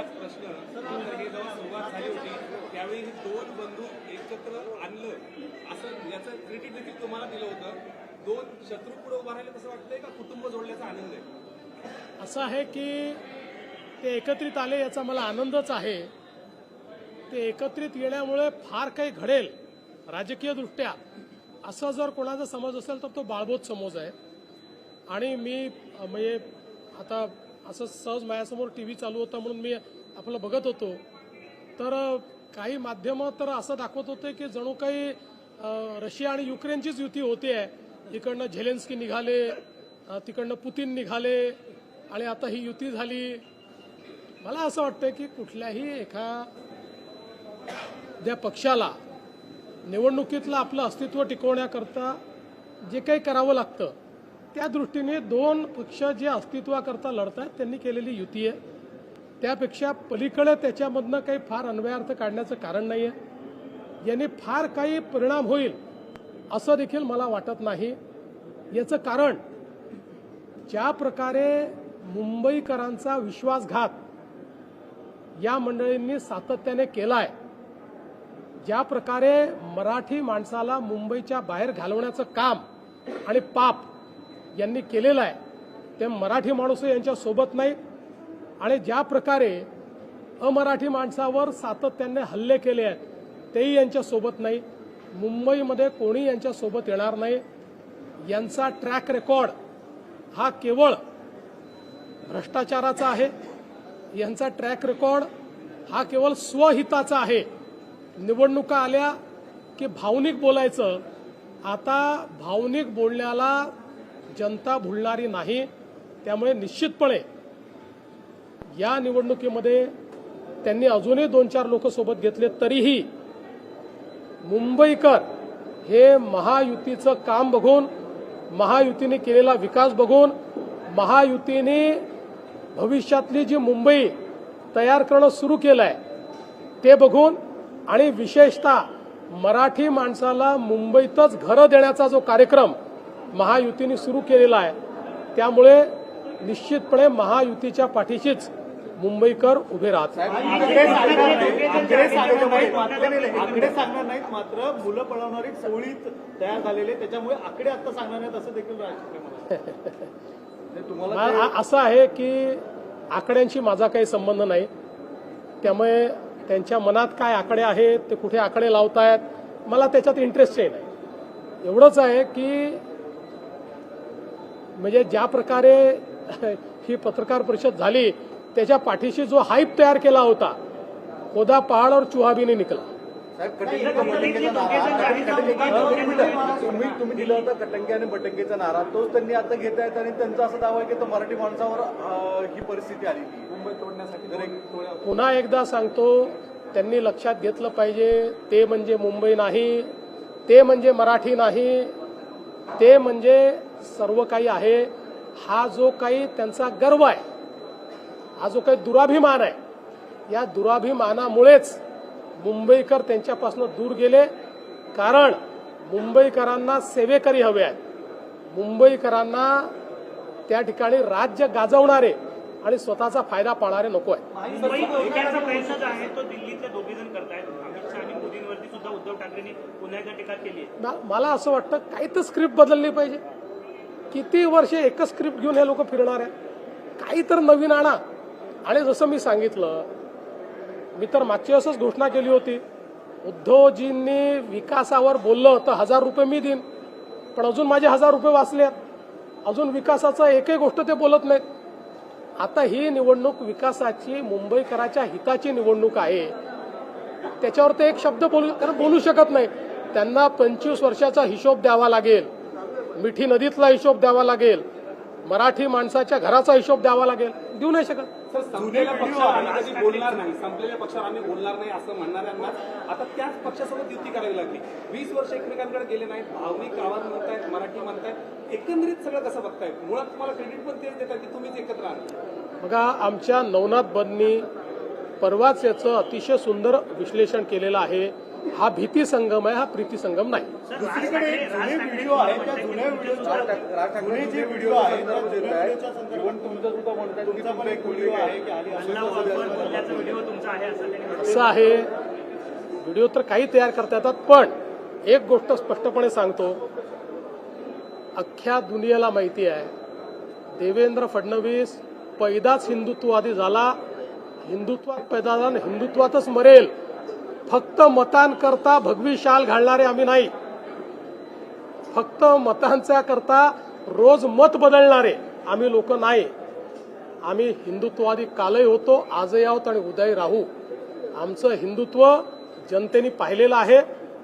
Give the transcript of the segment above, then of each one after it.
हाच प्रश्न हे जेव्हा सुरुवात झाली होती त्यावेळी हे दोन बंधू एकत्र आणलं असं याचं क्रेडिट देखील तुम्हाला दिलं होतं. दोन शत्रू पुढे उभा राहिले कसं वाटतंय का कुटुंब जोडल्याचा आनंद आहे? असं आहे की ते एकत्रित आले याचा मला आनंदच आहे. ते एकत्रित येण्यामुळे फार काही घडेल राजकीयदृष्ट्या असं जर कोणाचा समज असेल तर तो बाळबोध समज आहे. आणि मी म्हणजे आता असं सहज माझ्यासमोर टीव्ही चालू होता म्हणून मी आपलं बघत होतो तर काही माध्यमं तर असं दाखवत होते की जणू काही रशिया आणि युक्रेनचीच युती होते आहे. इकडनं झेलेन्स्की निघाले, तिकडनं पुतीन निघाले आणि आता ही युती झाली. मला असं वाटतं की कुठल्याही एखाद्या पक्षाला निवडणुकीतलं आपलं अस्तित्व टिकवण्याकरता जे काही करावं लागतं त्या दृष्टीने दोन पक्ष जे अस्तित्वाकरता लढत आहेत त्यांनी केलेली युती आहे. त्यापेक्षा पलीकडे त्याच्यामधनं काही फार अन्वयार्थ काढण्याचं कारण नाही आहे. यांनी फार काही परिणाम होईल असं देखील मला वाटत नाही. याचं कारण ज्या प्रकारे मुंबईकरांचा विश्वासघात या मंडळींनी सातत्याने केलाय, ज्या प्रकारे मराठी माणसाला मुंबईच्या बाहेर घालवण्याचं काम आणि पाप यांनी केलेलं आहे ते मराठी माणूस यांच्या सोबत नाहीत. आणि ज्या प्रकारे अमराठी माणसावर सातत्याने हल्ले केले आहेत तेही यांच्या सोबत नाही. मुंबईमध्ये कोणी यांच्या सोबत येणार नाही. यांचा ट्रॅक रेकॉर्ड हा केवळ भ्रष्टाचाराचा आहे. यांचा ट्रॅक रेकॉर्ड हा केवळ स्वहिताचा आहे. निवडणुका आल्या की भावनिक बोलायचं. आता भावनिक बोलण्याला जनता भुलणारी नाही. त्यामुळे निश्चितपणे या निवडणुकीमध्ये त्यांनी अजूनही 2-4 लोक सोबत घेतले तरीही मुंबईकर हे महायुतीचं काम बघून, महायुतीने केलेला विकास बघून, महायुतीने भविष्यातली जी मुंबई तयार करणं सुरू केलं आहे ते बघून आणि विशेषतः मराठी माणसाला मुंबईतच घरं देण्याचा जो कार्यक्रम महायुतीने सुरू केलेला आहे त्यामुळे निश्चितपणे महायुतीच्या पाठीशीच मुंबईकर उभे राहतात. आकडे सांगणार नाहीत मात्र मुलं पळवणारी टोळी तयार झालेली त्याच्यामुळे आकडे आता सांगणार नाहीत असं देखील तुम्हाला असं आहे की आकड्यांशी माझा काही संबंध नाही. त्यामुळे त्यांच्या मनात काय आकडे आहेत, ते कुठे आकडे लावतायत, मला त्याच्यात इंटरेस्टही नाही. एवढंच आहे की म्हणजे ज्या प्रकारे ही पत्रकार परिषद झाली त्याच्या पाठीशी जो हाईप तयार केला होता खोदा पहाड और चुहा भी नहीं निकला. तुम्ही दिला होता कटंगे आणि बटंगेचा नारा तोच त्यांनी आता घेत आहेत आणि त्यांचा असा दावा आहे की तो मराठी माणसावर ही परिस्थिती आली मुंबई तोडण्यासाठी. पुन्हा एकदा सांगतो, त्यांनी लक्षात घेतलं पाहिजे ते म्हणजे मुंबई नाही, ते म्हणजे मराठी नाही, ते म्हणजे सर्व काही आहे. हा जो काही त्यांचा गर्व आहे, हा जो काही दुराभिमान आहे, या दुराभिमानामुळेच मुंबईकर त्यांच्यापासून दूर गेले. कारण मुंबईकरांना सेवेकरी हवे आहेत. मुंबईकरांना त्या ठिकाणी राज्य गाजवणारे आणि स्वतःचा फायदा पाहणारे नको आहे. प्रयत्न जो आहे तो दिल्लीतले दोघे जण करतायत. अमित शहा आणि मोदींवरती सुद्धा उद्धव ठाकरेंनी पुन्हा एकदा टीका केली आहे. मला असं वाटतं काही तर स्क्रिप्ट बदलली पाहिजे. किती वर्षे एकच स्क्रिप्ट घेऊन हे लोक फिरणार आहे. काही तर नवीन आणा. आणि जसं मी सांगितलं, मी तर मागच्या वेळेसच घोषणा केली होती, उद्धवजींनी विकासावर बोललं तर 1000 रुपये मी देईन, पण अजून माझे 1000 रुपये वाचले. अजून विकासाचं एकही गोष्ट ते बोलत नाहीत. आता ही निवडणूक विकासाची, मुंबईकराच्या हिताची निवडणूक आहे. त्याच्यावर ते एक शब्द बोलू शकत नाही. त्यांना 25 वर्षाचा हिशोब द्यावा लागेल, मिठी नदीतला हिशोब द्यावा लागेल, मराठी माणसाच्या घराचा हिशोब द्यावा लागेल. देऊ नाही शकत. सर, संपलेल्या पक्षावर आम्ही कधी बोलणार नाही, संपलेल्या पक्षावर आम्ही बोलणार नाही असं म्हणणाऱ्यांना आता त्याच पक्षासोबत युती करावी लागली. 20 वर्ष एकमेकांकडे गेले नाहीत, भावनिक आवाज म्हणतायत, मराठी म्हणतायत. एकंदरीत सगळं कसं बघतायत? मुळात तुम्हाला क्रेडिट पण तेच देतात की तुम्हीच एकत्र आहात. बघा, आमच्या नवनाथ बदनी परवाच याचं अतिशय सुंदर विश्लेषण केलेलं आहे. हा भीती संगम आहे, हा प्रीती संगम नाही. दुसरीकडे जुने व्हिडिओ आहेत त्या जुन्या व्हिडिओच्या जुने जे व्हिडिओ आहेत त्या जुन्या व्हिडिओच्या संदर्भात तुमचं सुद्धा म्हणतात की तुमचा एक व्हिडिओ आहे की आधी हल्ला व्हिडिओ तुमचा आहे असं त्यांनी असं आहे, व्हिडिओ तर काही तयार करता येतात, पण एक गोष्ट स्पष्टपणे सांगतो, अख्ख्या दुनियेला माहिती आहे देवेंद्र फडणवीस पैदाच हिंदुत्ववादी झाला, हिंदुत्वात पैदा झाला, हिंदुत्वातच मरेल. फक्त मतांकरता भगवी शाल घालणारे आम्ही नाही, फक्त मतांच्या करता रोज मत बदलणारे आम्ही लोक नाही. आम्ही हिंदुत्ववादी कालही होतो, आजही आहोत आणि उद्याही राहू. आमचं हिंदुत्व जनतेने पाहिलेलं आहे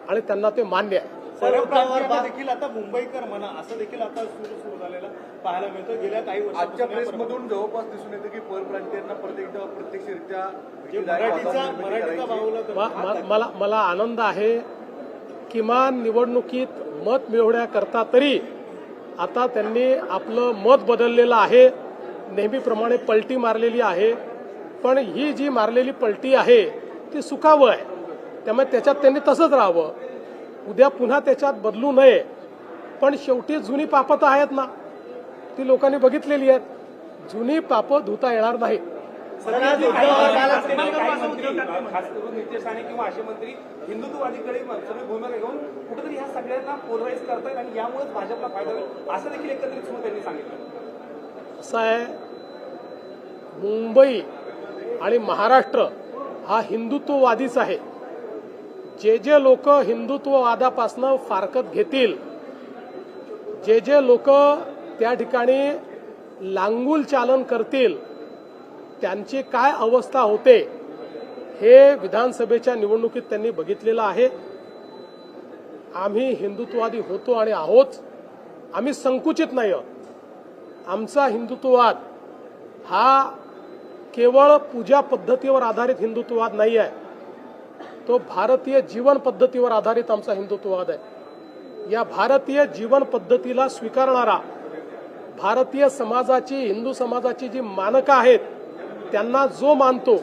आणि त्यांना ते मान्य आहे. परप्रांतीयांना देखील आता मुंबईकर म्हणा असं देखील आता सुरू झालेलं पाहायला मिळतं. गेल्या काही वर्षांच्या प्रेसमधून जवळपास दिसून येतं की परप्रांतीयांना प्रत्यक्षरित्या मला आनंद आहे, किमान निवडणुकीत मत मिळवण्याकरता तरी आता त्यांनी आपलं मत बदललेलं आहे. नेहमीप्रमाणे पलटी मारलेली आहे, पण ही जी मारलेली पलटी आहे ती सुखावं आहे, त्यामुळे त्याच्यात त्यांनी तसंच राहावं. उद्या पुन्हा त्याच्यात बदलू नये. पण शेवटी जुनी पापं तर आहेत ना, ती लोकांनी बघितलेली आहेत. जुनी पापं धुता येणार नाहीत. खास करून नितेश राणे किंवा असे मंत्री हिंदुत्ववादीकडे सगळी भूमिका घेऊन कुठेतरी ह्या सगळ्यांना पोलराईज करतायत आणि यामुळेच भाजपला फायदा होईल असं देखील एकत्रित म्हणून त्यांनी सांगितलं. असं आहे, मुंबई आणि महाराष्ट्र हा हिंदुत्ववादीच आहे. जे जे लोक हिंदुत्ववादापासनं फारकत घेतील, जे जे लोक त्या ठिकाणी लांगुल चालन करतील, त्यांची काय अवस्था होते हे विधानसभेच्या निवडणुकीत त्यांनी बघितलेलं आहे. आम्ही हिंदुत्ववादी होतो आणि आहोत, आम्ही संकुचित नाही आहोत. आमचा हिंदुत्ववाद हा केवळ पूजा पद्धतीवर आधारित हिंदुत्ववाद नाही आहे, तो भारतीय जीवन पद्धतीवर आधारित आमचा हिंदुत्ववाद आहे. या भारतीय जीवन पद्धतीला स्वीकारणारा, भारतीय समाजाची, हिंदू समाजाची जी मानकं आहेत त्यांना जो मानतो,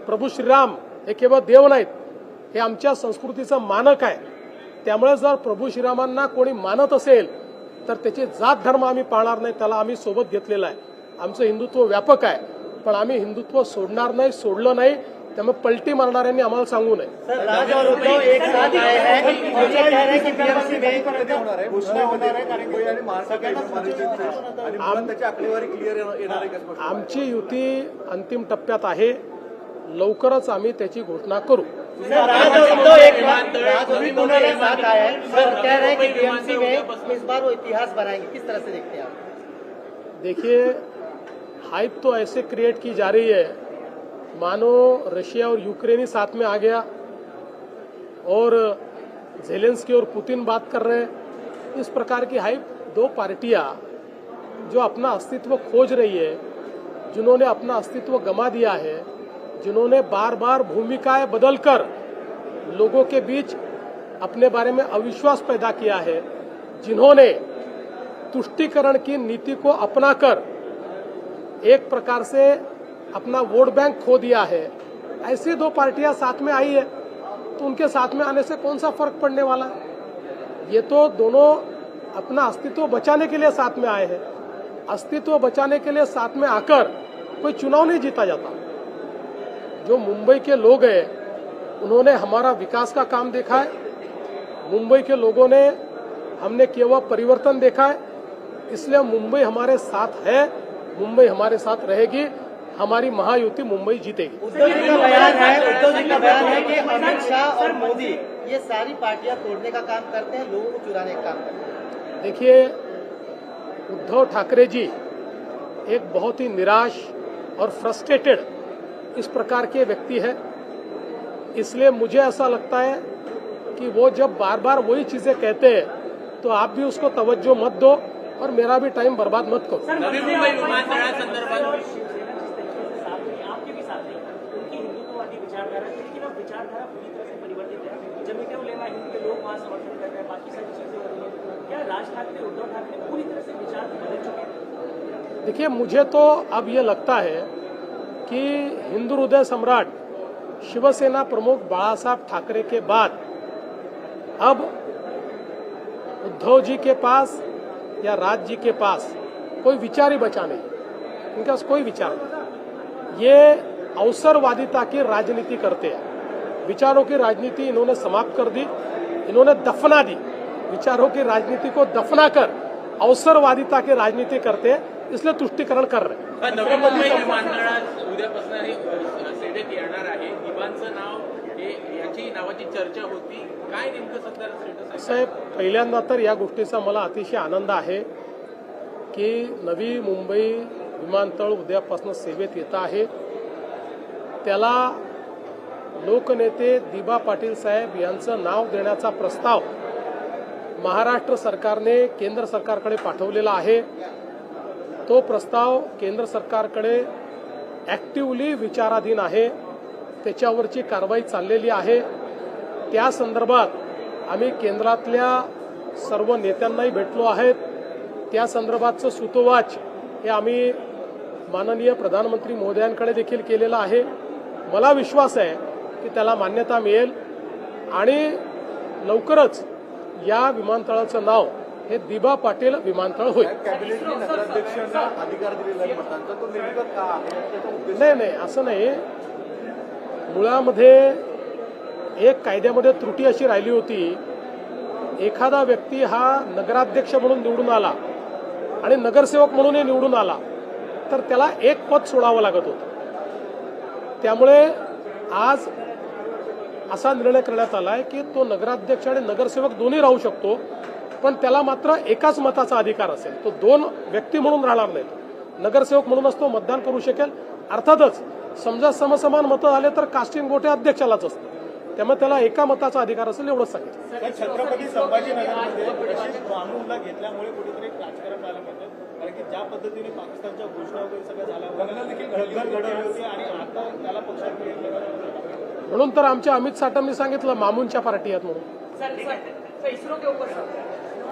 प्रभू श्रीराम हे केवळ देव नाहीत, हे आमच्या संस्कृतीचं मानक आहे. त्यामुळे जर प्रभू श्रीरामांना कोणी मानत असेल तर त्याची जात धर्म आम्ही पाळणार नाही, त्याला आम्ही सोबत घेतलेला आहे. आमचं हिंदुत्व व्यापक आहे, पण आम्ही हिंदुत्व सोडणार नाही, सोडलं नाही. त्यामुळे पलटी मारणाऱ्यांनी आम्हाला सांगू नये. राज और उद्धव एक साथ आए हैं और ये कह रहे हैं कि बीएमसी में होणार आहे, घोषणा होणार आहे कारण मुंबई आणि महाराष्ट्र आणि मुळात त्याची आकडेवारी क्लिअर येणार आहे का? आमची युती अंतिम टप्प्यात आहे, लवकरच आम्ही त्याची घोषणा करू. राज और उद्धव एक साथ आए हैं और कह रहे हैं कि बीएमसी में इस बार वो इतिहास बनाएंगे. किस तरह से देखते हैं आप? देखिए, हाइप तो ऐसे क्रिएट की जा रही है मानो रशिया और यूक्रेन ही साथ में आ गया और ज़ेलेंस्की और पुतिन बात कर रहे हैं. इस प्रकार की हाइप, दो पार्टियां जो अपना अस्तित्व खोज रही है, जिन्होंने अपना अस्तित्व गंवा दिया है, जिन्होंने बार बार भूमिकाएं बदलकर लोगों के बीच अपने बारे में अविश्वास पैदा किया है, जिन्होंने तुष्टीकरण की नीति को अपनाकर एक प्रकार से अपना वोट बैंक खो दिया है, ऐसी दो पार्टियां साथ में आई है, तो उनके साथ में आने से कौन सा फर्क पड़ने वाला है? ये तो दोनों अपना अस्तित्व बचाने के लिए साथ में आए हैं. अस्तित्व बचाने के लिए साथ में आकर कोई चुनाव नहीं जीता जाता. जो मुंबई के लोग हैं उन्होंने हमारा विकास का काम देखा है, मुंबई के लोगों ने, हमने किया हुआ परिवर्तन देखा है, इसलिए मुंबई हमारे साथ है, मुंबई हमारे साथ रहेगी. हमारी महायुति मुंबई जीतेगी. उद्धव जी का बयान है कि अमित शाह और मोदी ये सारी पार्टियां तोड़ने का काम करते हैं, लोगों को चुराने का काम करते हैं. देखिए, उद्धव ठाकरे जी एक बहुत ही निराश और फ्रस्ट्रेटेड इस प्रकार के व्यक्ति है. इसलिए मुझे ऐसा लगता है कि वो जब बार बार वही चीजें कहते हैं तो आप भी उसको तवज्जो मत दो और मेरा भी टाइम बर्बाद मत करो. आपके भी साथ हैं, उनकी हिंदुत्ववादी विचारधारा थी, लेकिन अब विचारधारा पूरी तरह से परिवर्तित है. जमीन लेना हिंदू के लोग वहाँ समर्थन कर रहे हैं, बाकी सारी चीजें हो रही है. क्या राज ठाकरे, उद्धव ठाकरे पूरी तरह से विचार बदल चुके हैं? देखिए, मुझे तो अब ये लगता है कि हिंदू हृदय सम्राट शिवसेना प्रमुख बाळासाहब ठाकरे के बाद अब उद्धव जी के पास या राज जी के पास कोई विचार ही बचा नहीं, इनके पास कोई विचार नहीं। ये अवसरवादिता की राजनीति करते हैं, विचारों की राजनीति इन्होंने समाप्त कर दी, इन्होंने दफना दी, विचारों की राजनीति को दफना कर अवसरवादिता की राजनीति करते हैं, इसलिए तुष्टीकरण कर रहे हैं। नवी मुंबई विमानतळात उद्यापासून हे सेवेत येणार आहे, दिवाणचं नाव हे याची नावाची चर्चा होती, काय नेमकं सध्या स्टेटस आहे? साहेब, पहिल्यांदा तर या गोष्टीचा मला अतिशय आनंद आहे की नवी मुंबई विमानतळ उद्यापासून सेवेत येत आहे। त्याला लोकनेते दिबा पाटील साहेब यांचं नाव देण्याचा प्रस्ताव महाराष्ट्र सरकारने केंद्र सरकारकडे पाठवलेला आहे। तो प्रस्ताव केंद्र सरकारकडे ॲक्टिव्हली विचाराधीन आहे, त्याच्यावरची कारवाई चाललेली आहे। त्या संदर्भात आम्ही केंद्रातल्या सर्व नेत्यांनाही भेटलो आहेत। त्या संदर्भातचं सूतोवाच हे आम्ही माननीय प्रधानमंत्री महोदयांकडे देखील केलेलं आहे। मला विश्वास आहे की त्याला मान्यता मिळेल आणि लवकरच या विमानतळाचं नाव हे दिबा पाटील विमानतळ होईल। कॅबिनेटने नगराध्यक्षांना अधिकार दिलेला आहे मतांचा, तो नेमका का आहे त्याचा उद्देश? नाही, असं नाही। मुळामध्ये एक कायद्यामध्ये त्रुटी अशी राहिली होती, एखादा व्यक्ती हा नगराध्यक्ष म्हणून निवडून आला आणि नगरसेवक म्हणूनही निवडून आला तर त्याला एक पद सोडावं लागत होतं। त्यामुळे आज असा निर्णय करण्यात आला आहे की तो नगराध्यक्ष आणि नगरसेवक दोन्ही राहू शकतो, पण त्याला मात्र एकाच मताचा अधिकार असेल। तो दोन व्यक्ती म्हणून राहणार नाहीत, नगरसेवक म्हणूनच तो मतदान करू शकेल। अर्थातच समजा समसमान मतं आले तर कास्टिंग वोट हे अध्यक्षालाच असतं, त्यामुळे त्याला एका मताचा अधिकार असेल एवढंच सांगितलं। तर छत्रपती संभाजीनगरमध्ये रशीद मामूनला घेतल्यामुळे कुठेतरी एक राजकारण पाहायला मिळतं, कारण की ज्या पद्धतीने पाकिस्तानच्या घोषणा वगैरे सगळ्या झाल्या घडघड घडवली होती आणि आता त्याला पक्षात घेतलं, म्हणून तर आमच्या अमित साटमनी सांगितलं मामूनच्या पार्टी आहेत म्हणून। सर, इसरो के ऊपर